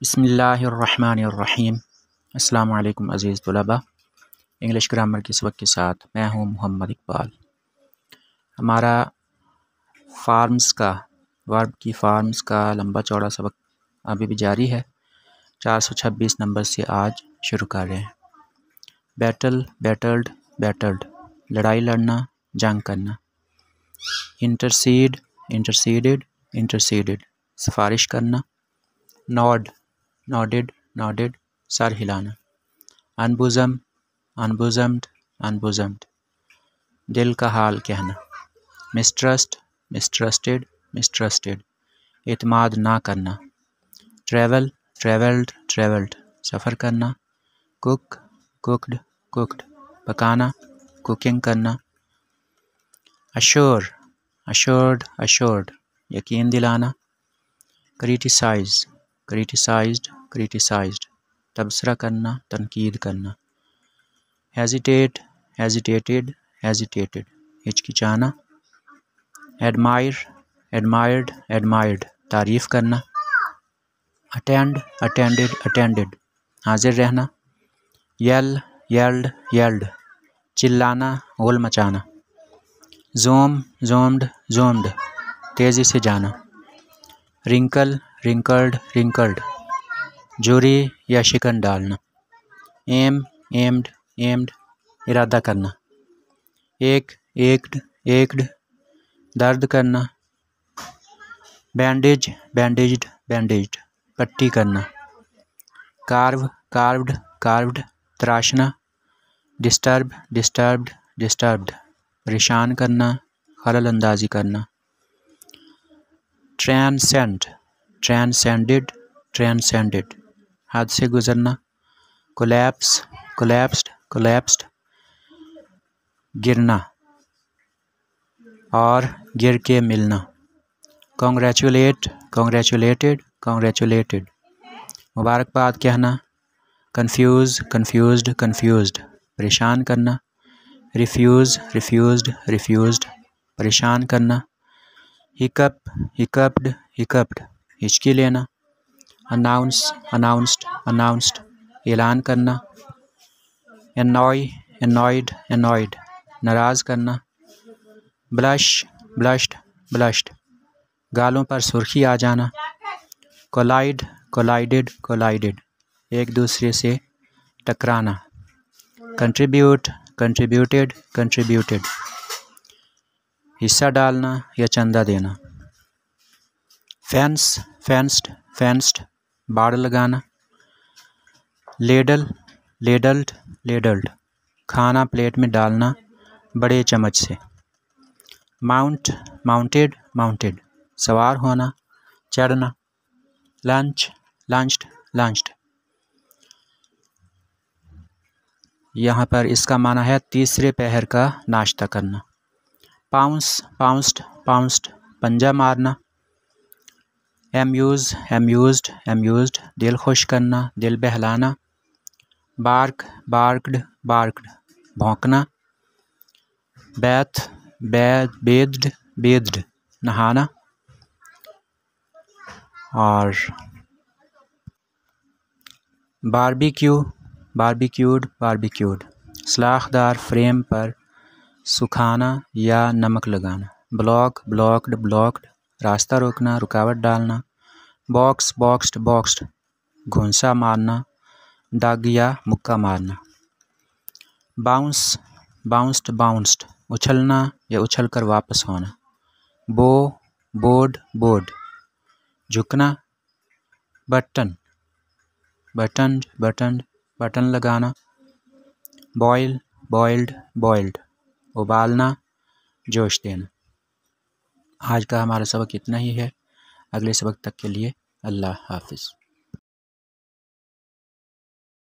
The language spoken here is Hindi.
बिस्मिल्लाहिर्रहमानिर्रहीम। अस्सलामु अलैकुम अज़ीज़ तलबा। इंग्लिश ग्रामर के सबक के साथ मैं हूँ मोहम्मद इकबाल। हमारा वर्ब की फार्म्स का लंबा चौड़ा सबक अभी भी जारी है। 426 नंबर से आज शुरू कर रहे हैं। बैटल, बैटल्ड, बैटल्ड, लड़ाई लड़ना, जंग करना। इंटरसीड, इंटरसीडेड, इंटरसीडेड, सिफारिश करना। नॉड, नॉडेड, नॉडेड, सर हिलाना। अनबुज़म, अनबुज़म्ड, अनबुज़म्ड, दिल का हाल कहना। मिसट्रस्ट, मिसट्रस्टेड, मिसट्रस्टेड, एतमाद ना करना। ट्रैवल, ट्रैवल्ड, ट्रैवल्ड, सफ़र करना। कुक, कुक्ड, कुक्ड, पकाना, कुकिंग करना। अश्योर, अश्योर्ड, अश्योर्ड, यकीन दिलाना। क्रिटिसाइज़, क्रिटिसाइज्ड, क्रिटिसाइज्ड, तबसरा करना, तनकीद करना। हेजिटेट, हेजिटेटेड, हेजिटेटेड, हिचकिचाना। एडमायर, एडमायर्ड, एडमायर्ड, तारीफ़ करना। अटेंड, अटेंडेड, अटेंडेड, हाजिर रहना। यल, यल्ड, यल्ड, चिल्लाना, होल मचाना। जोम, जोम्ड, जोम्ड, तेज़ी से जाना। रिंकल, रिंकल्ड, रिंकल्ड, जुरी या शिकन डालना। एम, एम्ड, एम्ड, इरादा करना। एक, एकड, एकड, दर्द करना। बैंडेज, बैंडेज्ड, बैंडेज्ड, पट्टी करना। कार्व, कार्व्ड, कार्व्ड, तराशना। डिस्टर्ब, डिस्टर्ब्ड, डिस्टर्ब्ड, परेशान करना, खलल अंदाजी करना। ट्रांसेंड, ट्रांसेंडेड, ट्रांसेंडेड, हद से गुजरना। कोलैप्स, कोलैप्स्ड, कोलैप्स्ड, गिरना और गिर के मिलना। कॉन्ग्रेचुलेट, कॉन्ग्रेचुलेटेड, कॉन्ग्रेचुलेटेड, मुबारकबाद कहना। कंफ्यूज, कंफ्यूज्ड, कंफ्यूज्ड, परेशान करना। रिफ्यूज़, रिफ्यूज्ड, रिफ्यूज्ड, परेशान करना। हिकअप, हिकअप्ड, हिकअप्ड, हिचकी लेना। अनाउंस, अनाउंस्ड, अनाउंस्ड, ऐलान करना। एनॉय, एनॉयड, एनॉयड, नाराज़ करना। ब्लश, ब्लश्ड, ब्लश्ड, गालों पर सुर्खी आ जाना। कोलाइड, कोलाइडेड, कोलाइडेड, एक दूसरे से टकराना। कंट्रीब्यूट, कंट्रीब्यूटेड, कंट्रीब्यूटेड, हिस्सा डालना या चंदा देना। फेंस, फेंस्ड, फेंस्ड, बाड़ लगाना। लेडल, लेडल्ड, लेडल्ड, खाना प्लेट में डालना बड़े चम्मच से। माउंट, माउंटेड, माउंटेड, सवार होना, चढ़ना। लंच, लंच्ड, लंच्ड, यहाँ पर इसका माना है तीसरे पहर का नाश्ता करना। पाउंस, पाउंस्ड, पाउंस्ड, पंजा मारना। एम्यूज़, एम्यूज्ड, एम्यूज्ड, दिल खुश करना, दिल बहलाना। बार्क, बार्क्ड, बार्क्ड, भौंकना। बैथ, बेद्ड, बेद्ड, नहाना। और बारबेक्यू, बारबेक्यूड, बारबेक्यूड, सलाखदार फ्रेम पर सुखाना या नमक लगाना। ब्लॉक, ब्लॉक्ड, ब्लॉक्ड, रास्ता रोकना, रुकावट डालना। बॉक्स, बॉक्स्ड, बॉक्स्ड, घुंसा मारना, दाग या मुक्का मारना। बाउंस, बाउंस्ड, बाउंस्ड, उछलना या उछल कर वापस होना। बो, बोर्ड, बोर्ड, झुकना। बटन, बटन्ड, बटन्ड, बटन लगाना। बॉयल, बॉइल्ड, बॉइल्ड, उबालना, जोश देना। आज का हमारा सबक इतना ही है। अगले सबक तक के लिए अल्लाह हाफिज़।